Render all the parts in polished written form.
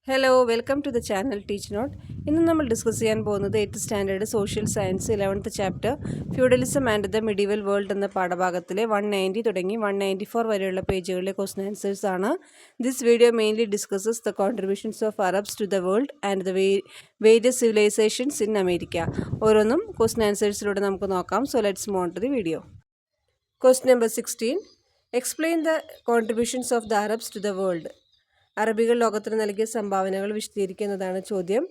Hello welcome to the channel teach note. ഇന്ന് നമ്മൾ discuss ചെയ്യാൻ പോകുന്നത് 8th standard social science 11th chapter feudalism and the medieval world എന്ന പാഠഭാഗത്തിലെ 190 തുടങ്ങി 194 വരെയുള്ള പേജുകളിലെ ക്വസ്റ്റൻ ആൻസേഴ്സ് ആണ്. This video mainly discusses the contributions of Arabs to the world and the various civilisations in America. ഓരോന്നും question ആൻസേഴ്സിലൂടെ നമുക്ക് നോക്കാം. So let's move on to the video. Question number 16. Explain the contributions of the Arabs to the world. അറബികൾ ലോകത്തിന് നൽകിയ സംഭാവനകൾ വിശദീകരിക്കുന്നതാണ് ചോദ്യം.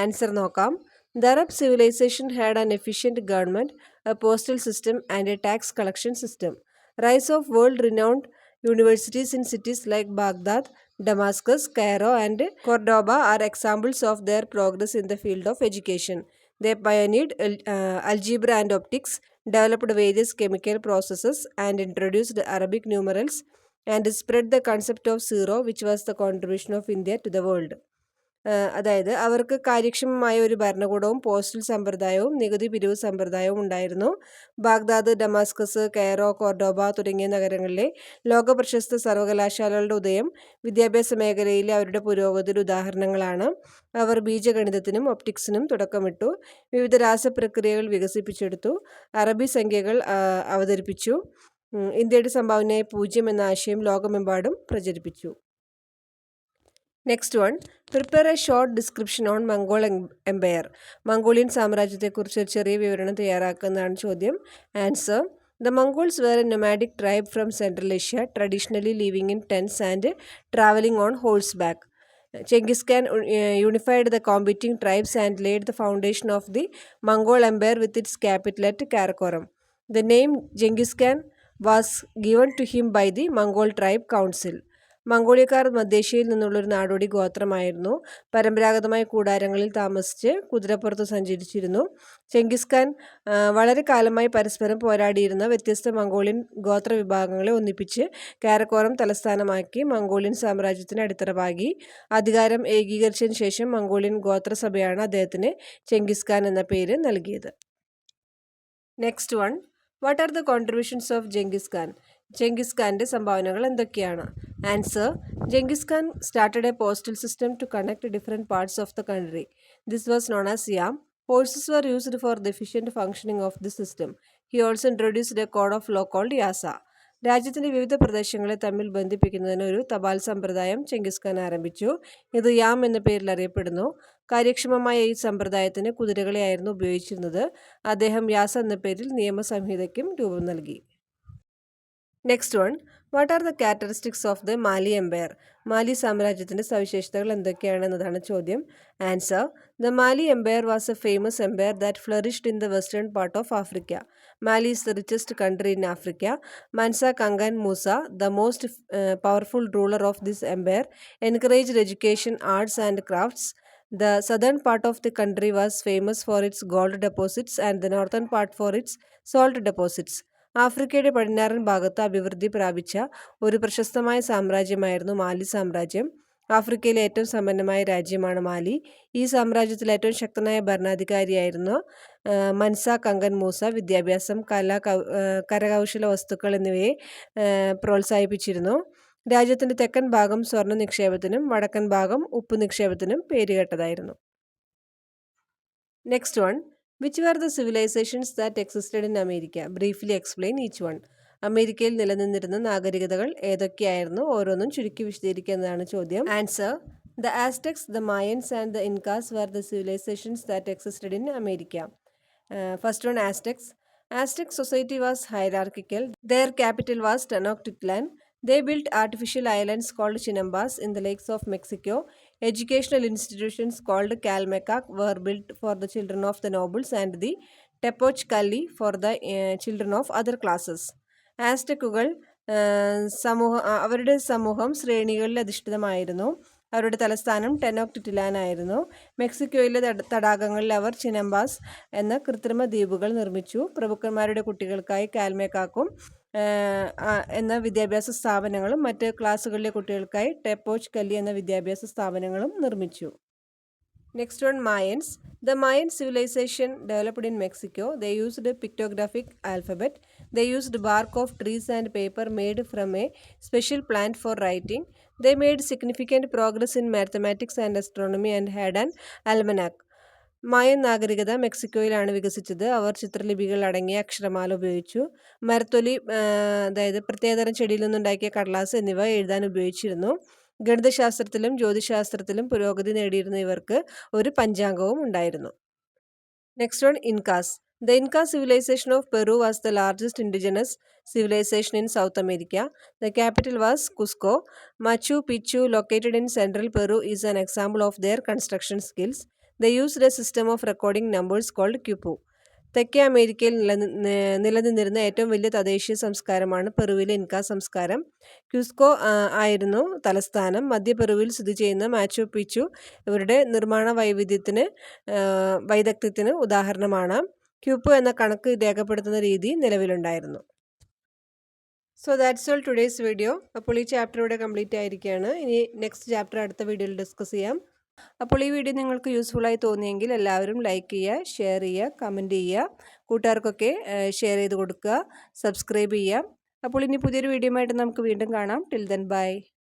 ആൻസർ നോക്കാം. The Arab civilisation had an efficient government, a postal system and a tax collection system. Rise of world renowned universities in cities like Baghdad, Damascus, Cairo and Cordoba are examples of their progress in the field of education. They pioneered algebra and optics, developed various chemical processes and introduced Arabic numerals and spread the concept of zero, which was the contribution of India to the world. അതായത് അവർക്ക് കാര്യക്ഷമമായ ഒരു ഭരണകൂടവും postal സമ്പ്രദായവും നികുതി പിരിവ് സമ്പ്രദായവും ഉണ്ടായിരുന്നു. Baghdad, Damascus, കെയറോ, Cordoba തുടങ്ങിയ നഗരങ്ങളിലെ ലോകപ്രശസ്ത സർവകലാശാലകളുടെ ഉദയം വിദ്യാഭ്യാസ മേഖലയിലെ അവരുടെ പുരോഗതിയുടെ ഉദാഹരണങ്ങളാണ്. അവർ ബീജഗണിതത്തിനും ഒപ്റ്റിക്സിനും തുടക്കമിട്ടു. വിവിധ രാസപ്രക്രിയകൾ വികസിപ്പിച്ചെടുത്തു. അറബി സംഖ്യകൾ അവതരിപ്പിച്ചു. ഇന്ത്യയുടെ സംഭാവനയായി 0 എന്ന ആശയം ലോകമെമ്പാടും പ്രചരിപ്പിച്ചു. Next one, prepare a short description on Mongol empire. Mongolian സാമ്രാജ്യത്തെക്കുറിച്ച് ഒരു ചെറിയ വിവരണം തയ്യാറാക്കുന്നതാണ് ചോദ്യം. Answer: The Mongols were a nomadic tribe from Central Asia, traditionally living in tents and traveling on horseback. Genghis Khan unified the competing tribes and laid the foundation of the Mongol Empire with its capital at Karakoram. The name Genghis Khan was given to him by the Mongol Tribe Council. മംഗോളിയക്കാർ മധ്യേഷ്യയിൽ നിന്നുള്ളൊരു നാടോടി ഗോത്രമായിരുന്നു. പരമ്പരാഗതമായ കൂടാരങ്ങളിൽ താമസിച്ച് കുതിരപ്പുറത്ത് സഞ്ചരിച്ചിരുന്നു. Genghis Khan വളരെ കാലമായി പരസ്പരം പോരാടിയിരുന്ന വ്യത്യസ്ത Mongolian ഗോത്ര വിഭാഗങ്ങളെ ഒന്നിപ്പിച്ച് കാരക്കോറം തലസ്ഥാനമാക്കി മംഗോളിയൻ സാമ്രാജ്യത്തിന് അടിത്തറ പാകി. അധികാരം ഏകീകരിച്ചതിന് ശേഷം മംഗോളിയൻ ഗോത്രസഭയാണ് അദ്ദേഹത്തിന് ചെങ്കിസ് ഖാൻ എന്ന പേര് നൽകിയത്. Next one, what are the contributions of Genghis Khan? Genghis ഖാൻ്റെ സംഭാവനകൾ എന്തൊക്കെയാണ്? Answer: Genghis Khan started a postal system to connect different parts of the country. This was known as Siam. Horses were used for the efficient functioning of the system. He also introduced a code of law called Yasa. രാജ്യത്തിൻ്റെ വിവിധ പ്രദേശങ്ങളെ തമ്മിൽ ബന്ധിപ്പിക്കുന്നതിന് ഒരു തപാൽ സമ്പ്രദായം Genghis Khan ആരംഭിച്ചു. ഇത് യാം എന്ന പേരിൽ അറിയപ്പെടുന്നു. കാര്യക്ഷമമായ ഈ സമ്പ്രദായത്തിന് കുതിരകളെയായിരുന്നു ഉപയോഗിച്ചിരുന്നത്. അദ്ദേഹം യാസ എന്ന പേരിൽ നിയമസംഹിതയ്ക്കും രൂപം നൽകി. Next one, what are the characteristics of the Mali empire? Mali സാമ്രാജ്യത്തിൻ്റെ സവിശേഷതകൾ എന്തൊക്കെയാണെന്നതാണ് ചോദ്യം. Answer: the Mali empire was a famous empire that flourished in the western part of Africa. Mali is the richest country in Africa. Mansa Kankan Musa, the most powerful ruler of this empire, encouraged education, arts and crafts. The southern part of the country was famous for its gold deposits and the northern part for its salt deposits. ആഫ്രിക്കയുടെ പടിഞ്ഞാറൻ ഭാഗത്ത് അഭിവൃദ്ധി പ്രാപിച്ച ഒരു പ്രശസ്തമായ സാമ്രാജ്യമായിരുന്നു മാലി സാമ്രാജ്യം. ആഫ്രിക്കയിലെ ഏറ്റവും സമ്പന്നമായ രാജ്യമാണ് മാലി. ഈ സാമ്രാജ്യത്തിലെ ഏറ്റവും ശക്തനായ ഭരണാധികാരിയായിരുന്നു മൻസ കങ്കൻ മൂസ. വിദ്യാഭ്യാസം, കരകൗശല വസ്തുക്കൾ എന്നിവയെ പ്രോത്സാഹിപ്പിച്ചിരുന്നു. രാജ്യത്തിൻ്റെ തെക്കൻ ഭാഗം സ്വർണ്ണ നിക്ഷേപത്തിനും വടക്കൻ ഭാഗം ഉപ്പ് നിക്ഷേപത്തിനും പേരുകേട്ടതായിരുന്നു. Next one, which were the civilizations that existed in America? Briefly explain each one. അമേരിക്കയിൽ നിലനിന്നിരുന്ന നാഗരികതകൾ ഏതൊക്കെയായിരുന്നു? ഓരോന്നും ചുരുക്കി വിശദീകരിക്കുന്നതാണ് ചോദ്യം. Answer: The Aztecs, the Mayans and the Incas were the civilizations that existed in America. First one, Aztecs. Aztec society was hierarchical. Their capital was Tenochtitlan. They built artificial islands called Chinambas in the lakes of Mexico. Educational institutions called Calmecac were built for the children of the nobles and the Tepochcalli for the children of other classes. ആസ്ടെക്കുകൾ അവരുടെ സമൂഹം ശ്രേണികളിൽ അധിഷ്ഠിതമായിരുന്നു. അവരുടെ തലസ്ഥാനം ടെനോക്ടിറ്റിലാൻ ആയിരുന്നു. മെക്സിക്കോയിലെ തടാകങ്ങളിൽ അവർ ചിനംബാസ് എന്ന കൃത്രിമ ദ്വീപുകൾ നിർമ്മിച്ചു. പ്രഭുക്കന്മാരുടെ കുട്ടികൾക്കായി കാൽമേക്കാക്കും എന്ന വിദ്യാഭ്യാസ സ്ഥാപനങ്ങളും മറ്റ് ക്ലാസ്സുകളിലെ കുട്ടികൾക്കായി ടെപ്പോച്ച് കല്ലി എന്ന വിദ്യാഭ്യാസ സ്ഥാപനങ്ങളും നിർമ്മിച്ചു. Next one, Mayans. The Mayan civilization developed in Mexico. They used a pictographic alphabet. They used bark of trees and paper made from a special plant for writing. They made significant progress in mathematics and astronomy and had an almanac. മായൻ നാഗരികത മെക്സിക്കോയിലാണ് വികസിച്ചത്. അവർ ചിത്രലിപികൾ അടങ്ങിയ അക്ഷരമാല ഉപയോഗിച്ചു. മരത്തൊലി, അതായത് പ്രത്യേകതരം ചെടിയിൽ നിന്നുണ്ടാക്കിയ കടലാസ് എന്നിവ എഴുതാൻ ഉപയോഗിച്ചിരുന്നു. ഗണിതശാസ്ത്രത്തിലും ജ്യോതിശാസ്ത്രത്തിലും പുരോഗതി നേടിയിരുന്ന ഇവർക്ക് ഒരു പഞ്ചാംഗവും ഉണ്ടായിരുന്നു. Next one, INCAS. The Inca civilization of Peru was the largest indigenous civilization in South America. The capital was Cusco. Machu Picchu, located in central Peru, is an example of their construction skills. They used a system of recording numbers called Quipu. തെക്കേ അമേരിക്കയിൽ നിലനിന്നിരുന്ന ഏറ്റവും വലിയ തദ്ദേശീയ സംസ്കാരമാണ് പെറുവിലെ Inca സംസ്കാരം. ക്യൂസ്കോ ആയിരുന്നു തലസ്ഥാനം. മധ്യ പെറുവിൽ സ്ഥിതി ചെയ്യുന്ന മാച്ചു പിച്ചു ഇവരുടെ നിർമ്മാണ വൈദഗ്ധ്യത്തിന് ഉദാഹരണമാണ്. ക്യൂപ്പു എന്ന കണക്ക് രേഖപ്പെടുത്തുന്ന രീതി നിലവിലുണ്ടായിരുന്നു. So that's all today's video. അപ്പോൾ ഈ ചാപ്റ്റർ ഇവിടെ കംപ്ലീറ്റ് ആയിരിക്കുകയാണ്. ഇനി നെക്സ്റ്റ് ചാപ്റ്റർ അടുത്ത വീഡിയോയിൽ ഡിസ്കസ് ചെയ്യാം. അപ്പോൾ ഈ വീഡിയോ നിങ്ങൾക്ക് യൂസ്ഫുള്ളായി തോന്നിയെങ്കിൽ എല്ലാവരും ലൈക്ക് ചെയ്യുക, ഷെയർ ചെയ്യുക, കമൻറ്റ് ചെയ്യുക, കൂട്ടുകാർക്കൊക്കെ ഷെയർ ചെയ്ത് കൊടുക്കുക, സബ്സ്ക്രൈബ് ചെയ്യുക. അപ്പോൾ ഇനി പുതിയൊരു വീഡിയോ ആയിട്ട് നമുക്ക് വീണ്ടും കാണാം. Till then bye.